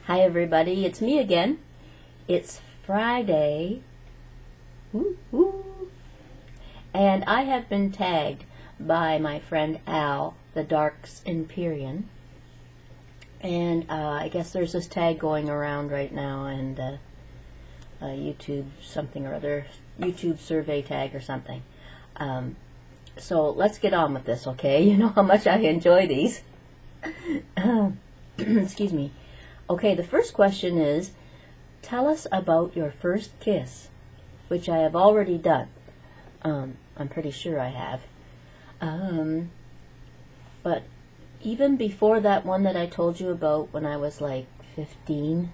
Hi everybody, it's me again. It's Friday. Woo, woo. And I have been tagged by my friend Al, the Darks Empyrean. And I guess there's this tag going around right now, and YouTube something or other, YouTube survey tag or something. So let's get on with this, okay? You know how much I enjoy these. Excuse me. Okay, the first question is, tell us about your first kiss, which I have already done. I'm pretty sure I have. But even before that one that I told you about when I was like 15,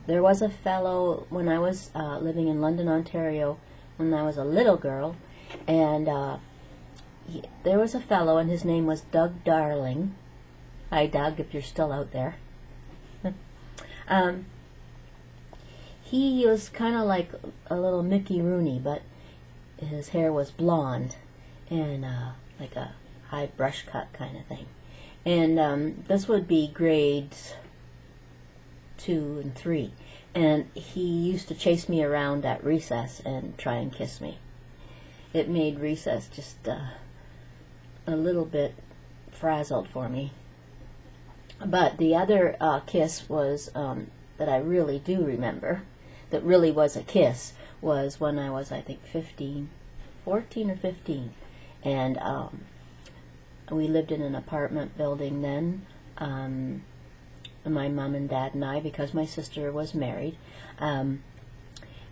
there was a fellow when I was living in London, Ontario, when I was a little girl, and there was a fellow, and his name was Doug Darling. Hi, Doug, if you're still out there. He was kind of like a little Mickey Rooney, but his hair was blonde and like a high brush cut kind of thing. And this would be grades 2 and 3. And he used to chase me around at recess and try and kiss me. It made recess just a little bit frazzled for me. But the other kiss was that I really do remember, that really was a kiss, was when I was, I think, 14 or 15. And we lived in an apartment building then, my mom and dad and I, because my sister was married. And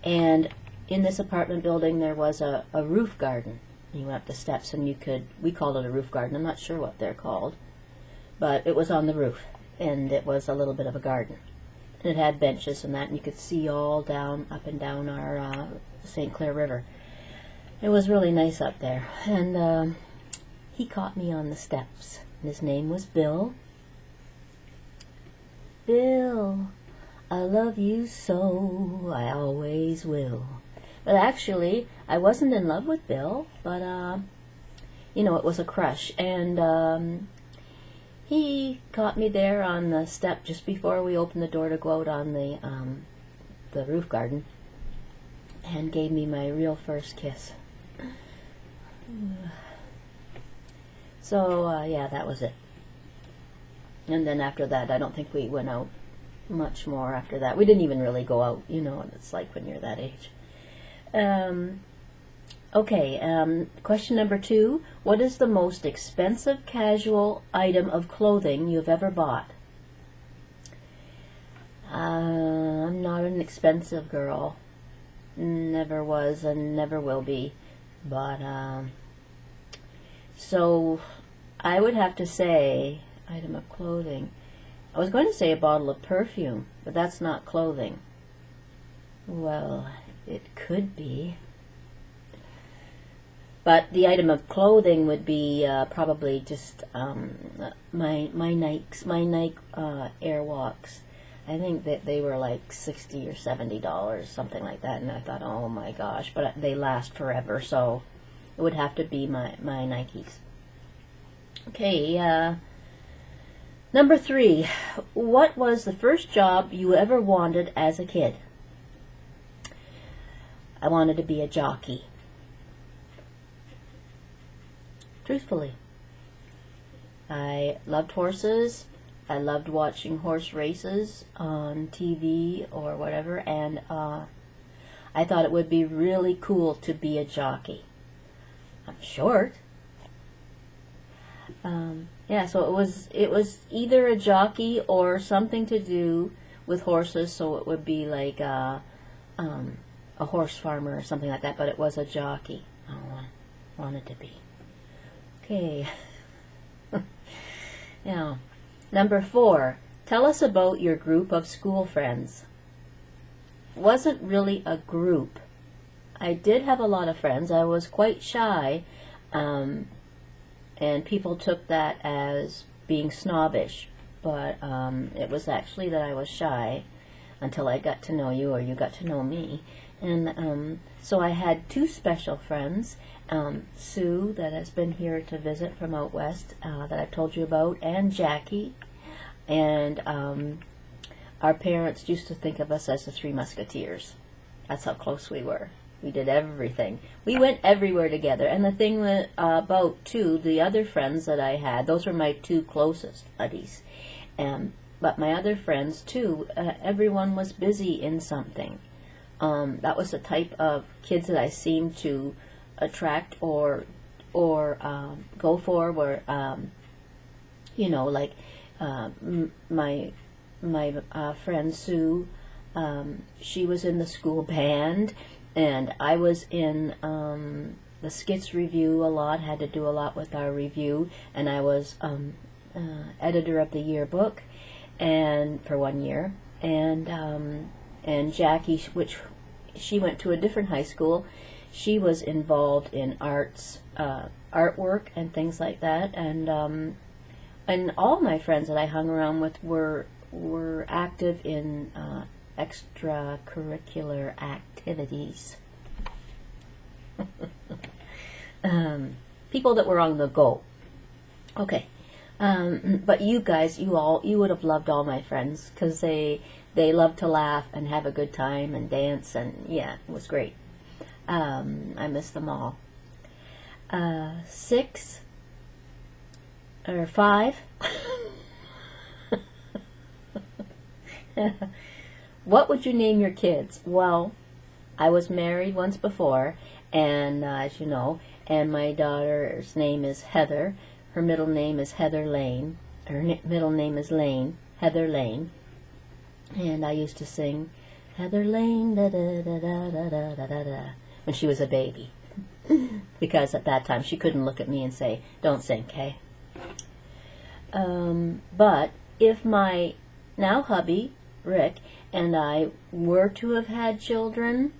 in this apartment building there was a roof garden. You went up the steps and you could, we called it a roof garden, I'm not sure what they're called. But it was on the roof, and it was a little bit of a garden. And it had benches and that, and you could see all down, up and down our St. Clair River. It was really nice up there. And he caught me on the steps. And his name was Bill. Bill, I love you so, I always will. But actually, I wasn't in love with Bill, but, you know, it was a crush. And he caught me there on the step just before we opened the door to go out on the roof garden, and gave me my real first kiss. So yeah, that was it. And then after that, I don't think we went out much more after that. We didn't even really go out, you know what it's like when you're that age. Okay, question number 2. What is the most expensive casual item of clothing you've ever bought? I'm not an expensive girl. Never was and never will be. But, so I would have to say, item of clothing. I was going to say a bottle of perfume, but that's not clothing. Well, it could be. But the item of clothing would be probably just my Nike Airwalks. I think that they were like $60 or $70, something like that. And I thought, oh my gosh, but they last forever, so it would have to be my Nikes. Okay, number 3. What was the first job you ever wanted as a kid? I wanted to be a jockey. Truthfully, I loved horses. I loved watching horse races on TV or whatever, and I thought it would be really cool to be a jockey. I'm short. Yeah, so it was either a jockey or something to do with horses, so it would be like a horse farmer or something like that, but it was a jockey. I wanted to be. Okay. Now, number 4. Tell us about your group of school friends. Wasn't really a group. I did have a lot of friends. I was quite shy, and people took that as being snobbish. But it was actually that I was shy until I got to know you, or you got to know me. And so I had 2 special friends, Sue, that has been here to visit from out west, that I've told you about, and Jackie. And our parents used to think of us as the Three Musketeers. That's how close we were. We did everything. We went everywhere together. And the thing that, about, too, the other friends that I had, those were my two closest buddies. But my other friends, too, everyone was busy in something. That was the type of kids that I seemed to attract or go for, were, you know, like my friend Sue, she was in the school band, and I was in the skits review a lot, had to do a lot with our review, and I was editor of the yearbook, and for 1 year, and Jackie, which she went to a different high school, she was involved in arts, artwork and things like that, and all my friends that I hung around with were active in extracurricular activities. People that were on the go. Okay. But you guys, you would have loved all my friends, because they loved to laugh and have a good time and dance, and yeah, it was great. I miss them all. 6 or 5. What would you name your kids? Well, I was married once before, and as you know, and my daughter's name is Heather. Her middle name is Heather Lane. Her middle name is Lane, Heather Lane. And I used to sing Heather Lane, da da da da da da da da da, when she was a baby. Because at that time she couldn't look at me and say, "Don't sing, Kay." But if my now hubby, Rick, and I were to have had children,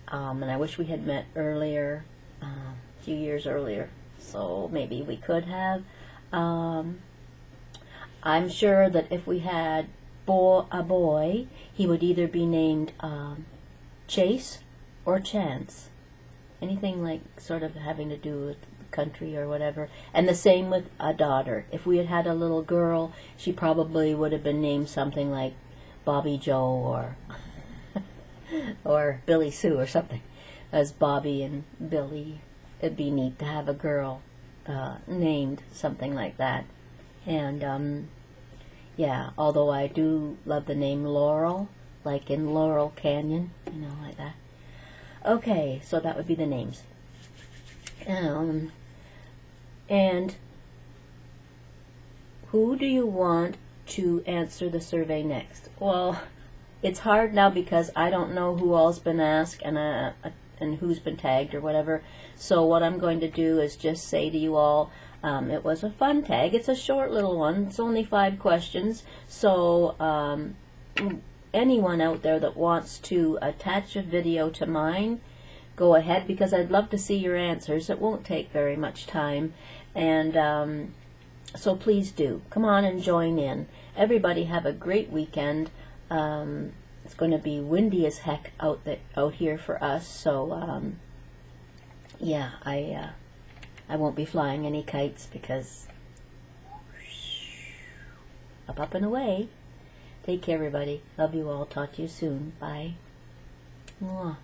and I wish we had met earlier, a few years earlier, so maybe we could have. I'm sure that if we had a boy, he would either be named Chase or Chance. Anything like sort of having to do with country or whatever. And the same with a daughter. If we had had a little girl, she probably would have been named something like Bobby Joe or or Billy Sue or something. As Bobby and Billy, it'd be neat to have a girl named something like that. And yeah, although I do love the name Laurel, like in Laurel Canyon, you know, like that. Okay, so that would be the names. And who do you want to answer the survey next? Well, it's hard now because I don't know who all's been asked and who's been tagged or whatever. So what I'm going to do is just say to you all, it was a fun tag. It's a short little one. It's only 5 questions. So anyone out there that wants to attach a video to mine, go ahead, because I'd love to see your answers. It won't take very much time. And so please do. Come on and join in. Everybody have a great weekend. It's going to be windy as heck out here for us. So yeah, I won't be flying any kites because up and away. Take care, everybody. Love you all. Talk to you soon. Bye. Mwah.